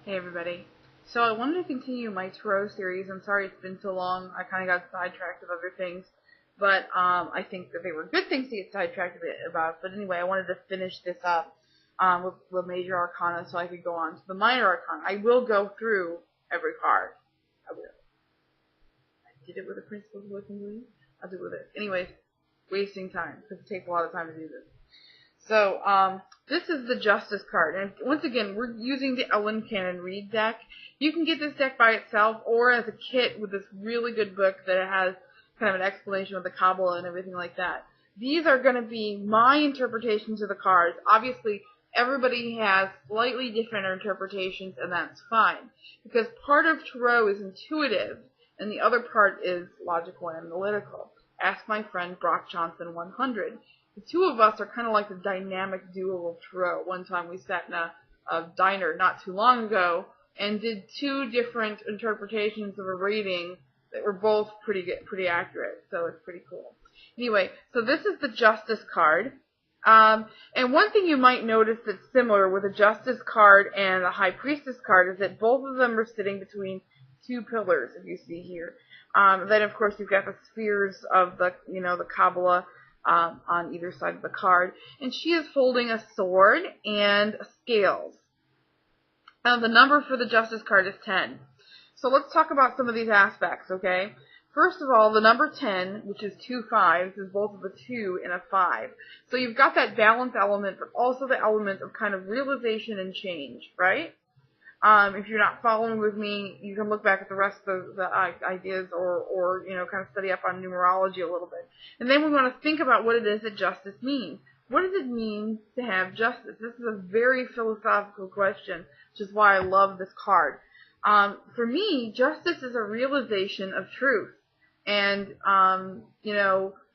Hey everybody. So I wanted to continue my Tarot series. I'm sorry it's been so long. I kind of got sidetracked of other things, but I think that they were good things to get sidetracked about. But anyway, I wanted to finish this up with the major arcana so I could go on to the minor arcana. I will go through every card. I will. I did it with the Principles of Looking Green. I'll do it with it. Anyways, wasting time because it takes a lot of time to do this. So, this is the Justice card. And once again, we're using the Ellen Cannon Reed deck. You can get this deck by itself or as a kit with this really good book that has kind of an explanation of the Kabbalah and everything like that. These are going to be my interpretations of the cards. Obviously, everybody has slightly different interpretations, and that's fine. Because part of Tarot is intuitive, and the other part is logical and analytical. Ask my friend Brock Johnson 100. The two of us are kind of like the dynamic duo of Tarot. One time we sat in a diner not too long ago and did two different interpretations of a reading that were both pretty accurate. So it's pretty cool. Anyway, so this is the Justice card. And one thing you might notice that's similar with the Justice card and the High Priestess card is that both of them are sitting between two pillars, if you see here. Then, of course, you've got the spheres of the Kabbalah on either side of the card. And she is holding a sword and scales. The number for the Justice card is 10. So let's talk about some of these aspects, okay? First of all, the number 10, which is 2 5s, is both of a 2 and a 5. So you've got that balance element, but also the element of kind of realization and change, right? If you're not following with me, you can look back at the rest of the ideas or kind of study up on numerology a little bit. And then we want to think about what it is that justice means. What does it mean to have justice? This is a very philosophical question, which is why I love this card. For me, justice is a realization of truth and,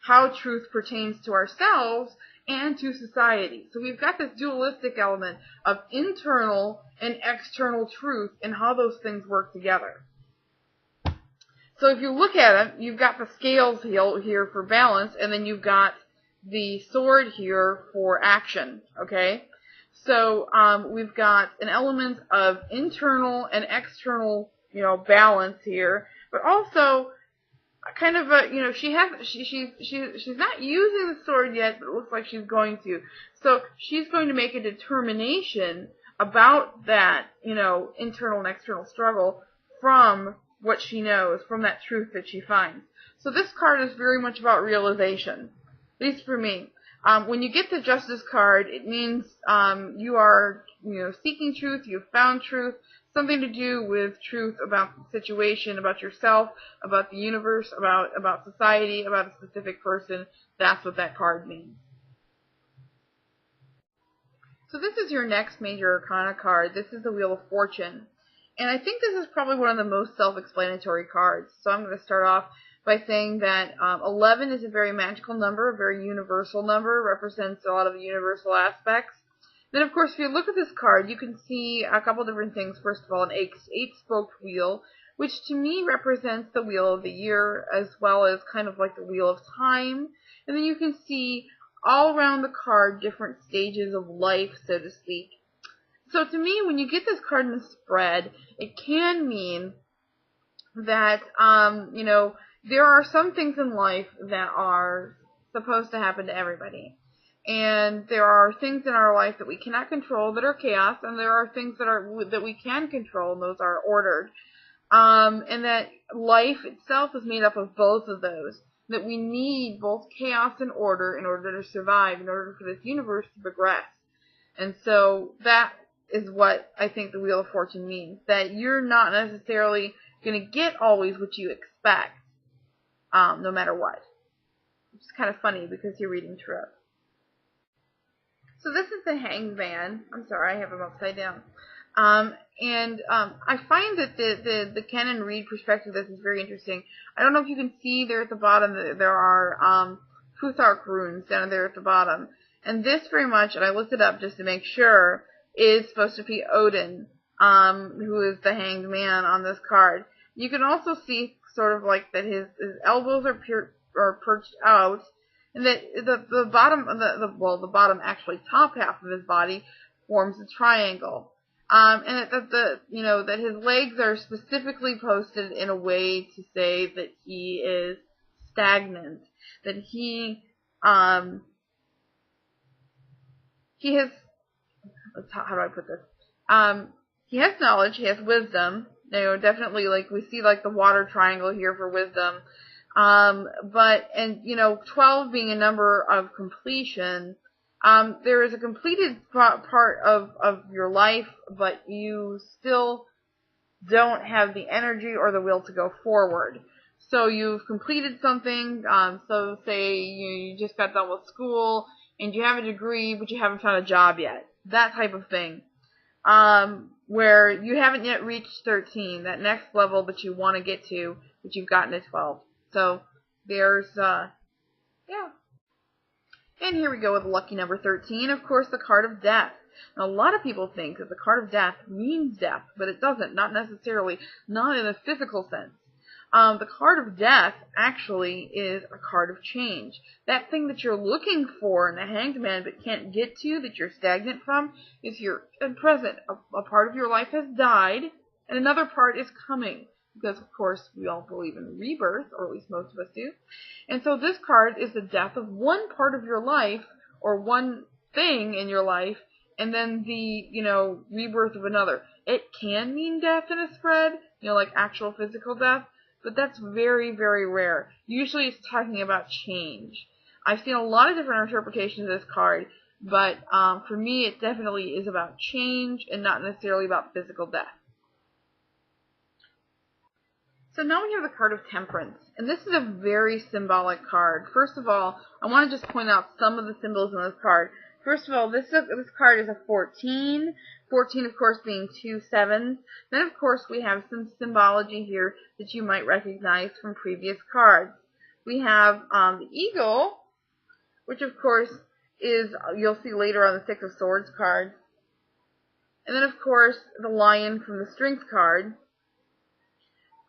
how truth pertains to ourselves and to society. So we've got this dualistic element of internal and external truth and how those things work together. So if you look at it, you've got the scales here for balance, and then you've got the sword here for action, okay? So we've got an element of internal and external, balance here, but also kind of a, she's not using the sword yet, but it looks like she's going to. So she's going to make a determination about that, internal and external struggle from what she knows, from that truth that she finds. So this card is very much about realization, at least for me. When you get the Justice card, it means you are, seeking truth, you've found truth, something to do with truth about the situation, about yourself, about the universe, about society, about a specific person. That's what that card means. So this is your next major arcana card. This is the Wheel of Fortune. And I think this is probably one of the most self-explanatory cards. So I'm going to start off by saying that 11 is a very magical number, a very universal number, represents a lot of the universal aspects. Then, of course, if you look at this card, you can see a couple different things. First of all, an eight-spoked wheel, which to me represents the wheel of the year, as well as kind of like the wheel of time. And then you can see all around the card different stages of life, so to speak. So to me, when you get this card in the spread, it can mean that, there are some things in life that are supposed to happen to everybody. And there are things in our life that we cannot control that are chaos, and there are things that we can control, and those are ordered. And that life itself is made up of both of those. That we need both chaos and order in order to survive, in order for this universe to progress. And so that is what I think the Wheel of Fortune means. That you're not necessarily going to get always what you expect, no matter what. Which is kind of funny because you're reading Tarot. So this is the Hanged Man. I'm sorry, I have him upside down. I find that the Cannon Reed perspective of this is very interesting. I don't know if you can see there at the bottom that there are Futhark runes down there at the bottom. And this very much, and I looked it up just to make sure, is supposed to be Odin, who is the Hanged Man on this card. You can also see sort of like that his elbows are perched out, and that the bottom, the bottom actually top half of his body forms a triangle. And that his legs are specifically posted in a way to say that he is stagnant, that he has, how do I put this? He has knowledge, he has wisdom, definitely, like, we see, like, the water triangle here for wisdom, but, 12 being a number of completion, there is a completed part of your life, but you still don't have the energy or the will to go forward. So you've completed something, so say you just got done with school, and you have a degree, but you haven't found a job yet. That type of thing. Where you haven't yet reached 13, that next level that you want to get to, but you've gotten to 12. So there's, yeah. And here we go with lucky number 13, of course, the card of death. Now, a lot of people think that the card of death means death, but it doesn't, not necessarily, not in a physical sense. The card of death actually is a card of change. That thing that you're looking for in the Hanged Man but can't get to, that you're stagnant from, is here and present. A part of your life has died, and another part is coming. Because, of course, we all believe in rebirth, or at least most of us do. And so this card is the death of one part of your life, or one thing in your life, and then the, rebirth of another. It can mean death in a spread, like actual physical death, but that's very, very rare. Usually it's talking about change. I've seen a lot of different interpretations of this card, but for me it definitely is about change and not necessarily about physical death. So now we have the card of Temperance, and this is a very symbolic card. First of all, I want to just point out some of the symbols in this card. First of all, this card is a 14. 14, of course, being 2 sevens. Then, of course, we have some symbology here that you might recognize from previous cards. We have the eagle, which, of course, is, you'll see later on the 6 of Swords card. And then, of course, the lion from the Strength card.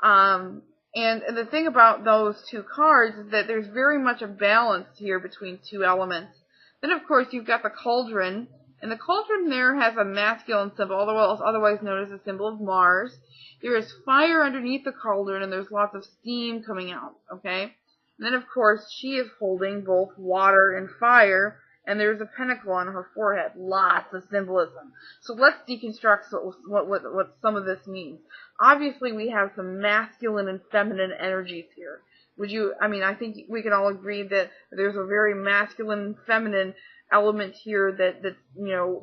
And the thing about those two cards is that there's very much a balance here between two elements. Then, of course, you've got the cauldron, and the cauldron there has a masculine symbol, otherwise known as a symbol of Mars. There is fire underneath the cauldron, and there's lots of steam coming out, okay? And then, of course, she is holding both water and fire, and there's a pentacle on her forehead. Lots of symbolism. So let's deconstruct what some of this means. Obviously, we have some masculine and feminine energies here. I think we can all agree that there's a very masculine and feminine element here that's,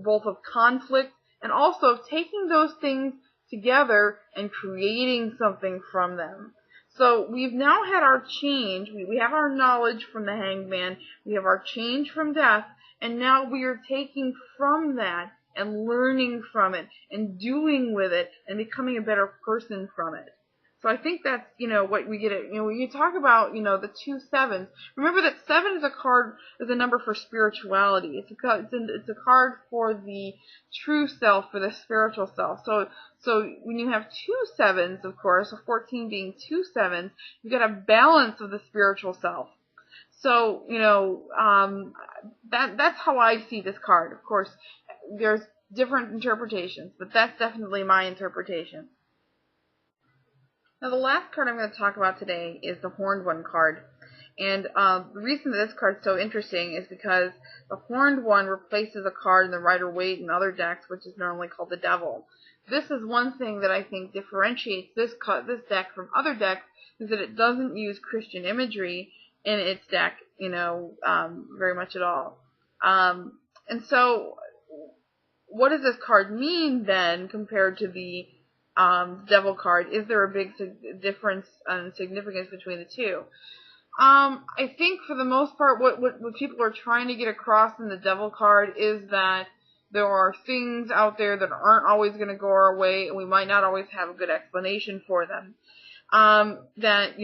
both of conflict and also of taking those things together and creating something from them. So we've now had our change. We have our knowledge from the Hanged Man. We have our change from death. And now we are taking from that and learning from it and doing with it and becoming a better person from it. So I think that's, what we get at, when you talk about, the 2 sevens, remember that 7 is a number for spirituality. It's a card for the true self, for the spiritual self. So when you have 2 sevens, of course, 14 being 2 sevens, you've got a balance of the spiritual self. So, that's how I see this card. Of course, there's different interpretations, but that's definitely my interpretation. Now, the last card I'm going to talk about today is the Horned One card. And the reason that this card is so interesting is because the Horned One replaces a card in the Rider-Waite and other decks, which is normally called the Devil. This is one thing that I think differentiates this deck from other decks, is that it doesn't use Christian imagery in its deck, very much at all. And so, what does this card mean then compared to the Devil card? Is there a big difference and significance between the two? I think for the most part, what people are trying to get across in the Devil card is that there are things out there that aren't always going to go our way, and we might not always have a good explanation for them. That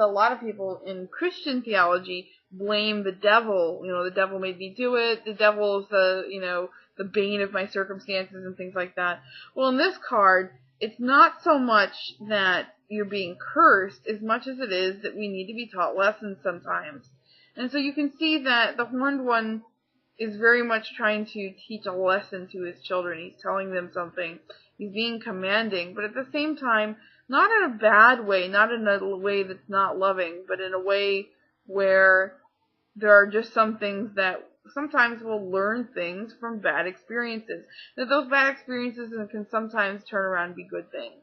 a lot of people in Christian theology blame the devil. The devil made me do it. The devil is the bane of my circumstances and things like that. Well, in this card, it's not so much that you're being cursed as much as it is that we need to be taught lessons sometimes. And so you can see that the Horned One is very much trying to teach a lesson to his children. He's telling them something. He's being commanding, but at the same time, not in a bad way, not in a way that's not loving, but in a way where there are just some things that sometimes we'll learn things from bad experiences. That those bad experiences can sometimes turn around and be good things.